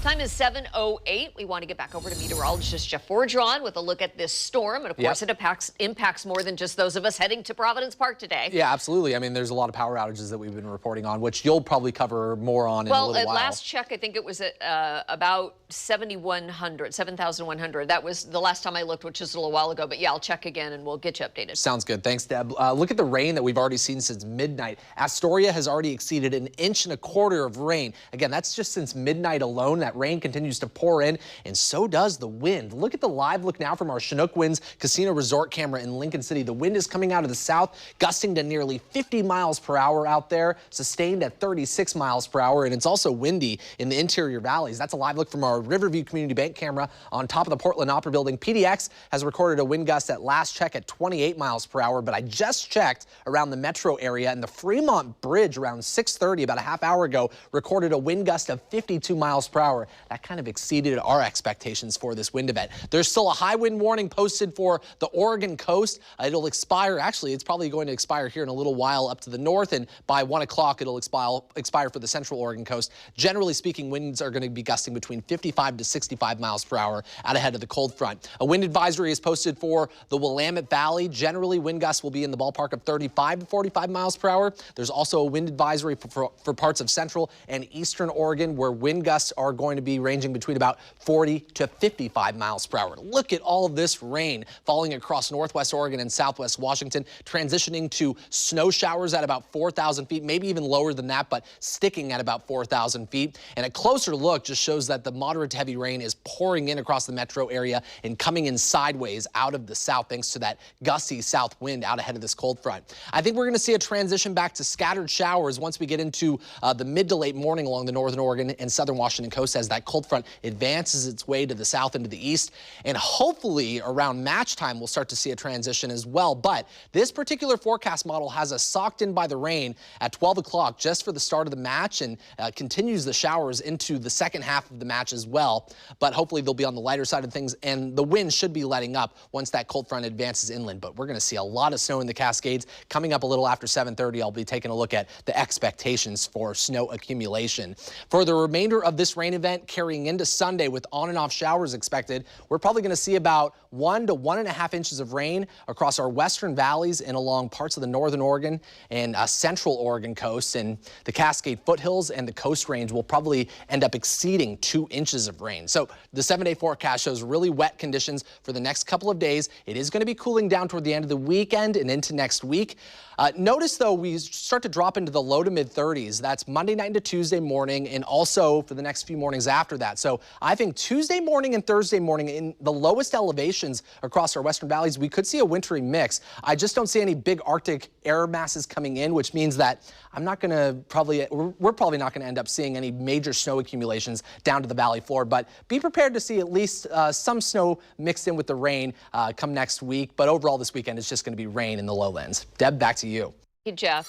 Time is 7:08. We want to get back over to meteorologist Jeff Forgeron with a look at this storm. And of course, it impacts more than just those of us heading to Providence Park today. Yeah, absolutely. I mean, there's a lot of power outages that we've been reporting on, which you'll probably cover more on in a little while. Well, at last check, I think it was at about 7,100. That was the last time I looked, which is a little while ago. But yeah, I'll check again and we'll get you updated. Sounds good. Thanks, Deb. Look at the rain that we've already seen since midnight. Astoria has already exceeded 1.25 inches of rain. Again, that's just since midnight alone. That rain continues to pour in, and so does the wind. Look at the live look now from our Chinook Winds Casino Resort camera in Lincoln City. The wind is coming out of the south, gusting to nearly 50 miles per hour out there, sustained at 36 miles per hour, and it's also windy in the interior valleys. That's a live look from our Riverview Community Bank camera on top of the Portland Opera Building. PDX has recorded a wind gust at last check at 28 miles per hour, but I just checked around the metro area, and the Fremont Bridge around 6:30, about a half hour ago, recorded a wind gust of 52 miles per hour. That kind of exceeded our expectations for this wind event. There's still a high wind warning posted for the Oregon coast. It'll expire, actually, it's probably going to expire here in a little while up to the north, and by 1 o'clock it'll expire for the central Oregon coast. Generally speaking, winds are going to be gusting between 55 to 65 miles per hour out ahead of the cold front. A wind advisory is posted for the Willamette Valley. Generally, wind gusts will be in the ballpark of 35 to 45 miles per hour. There's also a wind advisory for parts of central and eastern Oregon, where wind gusts are going to be ranging between about 40 to 55 miles per hour. Look at all of this rain falling across northwest Oregon and southwest Washington, transitioning to snow showers at about 4,000 feet, maybe even lower than that, but sticking at about 4,000 feet. And a closer look just shows that the moderate to heavy rain is pouring in across the metro area and coming in sideways out of the south thanks to that gusty south wind out ahead of this cold front. I think we're going to see a transition back to scattered showers once we get into the mid to late morning along the northern Oregon and southern Washington coast as that cold front advances its way to the south and to the east. And hopefully around match time, we'll start to see a transition as well. But this particular forecast model has us socked in by the rain at 12 o'clock just for the start of the match, and continues the showers into the second half of the match as well. But hopefully they'll be on the lighter side of things, and the wind should be letting up once that cold front advances inland. But we're going to see a lot of snow in the Cascades. Coming up a little after 7:30, I'll be taking a look at the expectations for snow accumulation. For the remainder of this rain event carrying into Sunday with on and off showers expected, we're probably going to see about 1 to 1.5 inches of rain across our western valleys and along parts of the northern Oregon and central Oregon coast, and the Cascade foothills and the Coast Range will probably end up exceeding 2 inches of rain. So the 7-day forecast shows really wet conditions for the next couple of days. It is going to be cooling down toward the end of the weekend and into next week. Notice, though, we start to drop into the low to mid 30s. That's Monday night into Tuesday morning, and also for the next few mornings after that. So I think Tuesday morning and Thursday morning in the lowest elevations across our western valleys, we could see a wintry mix. I just don't see any big Arctic air masses coming in, which means that we're probably not going to end up seeing any major snow accumulations down to the valley floor. But be prepared to see at least some snow mixed in with the rain come next week. But overall this weekend, it's just going to be rain in the lowlands. Deb, back to you. Hey, Jeff.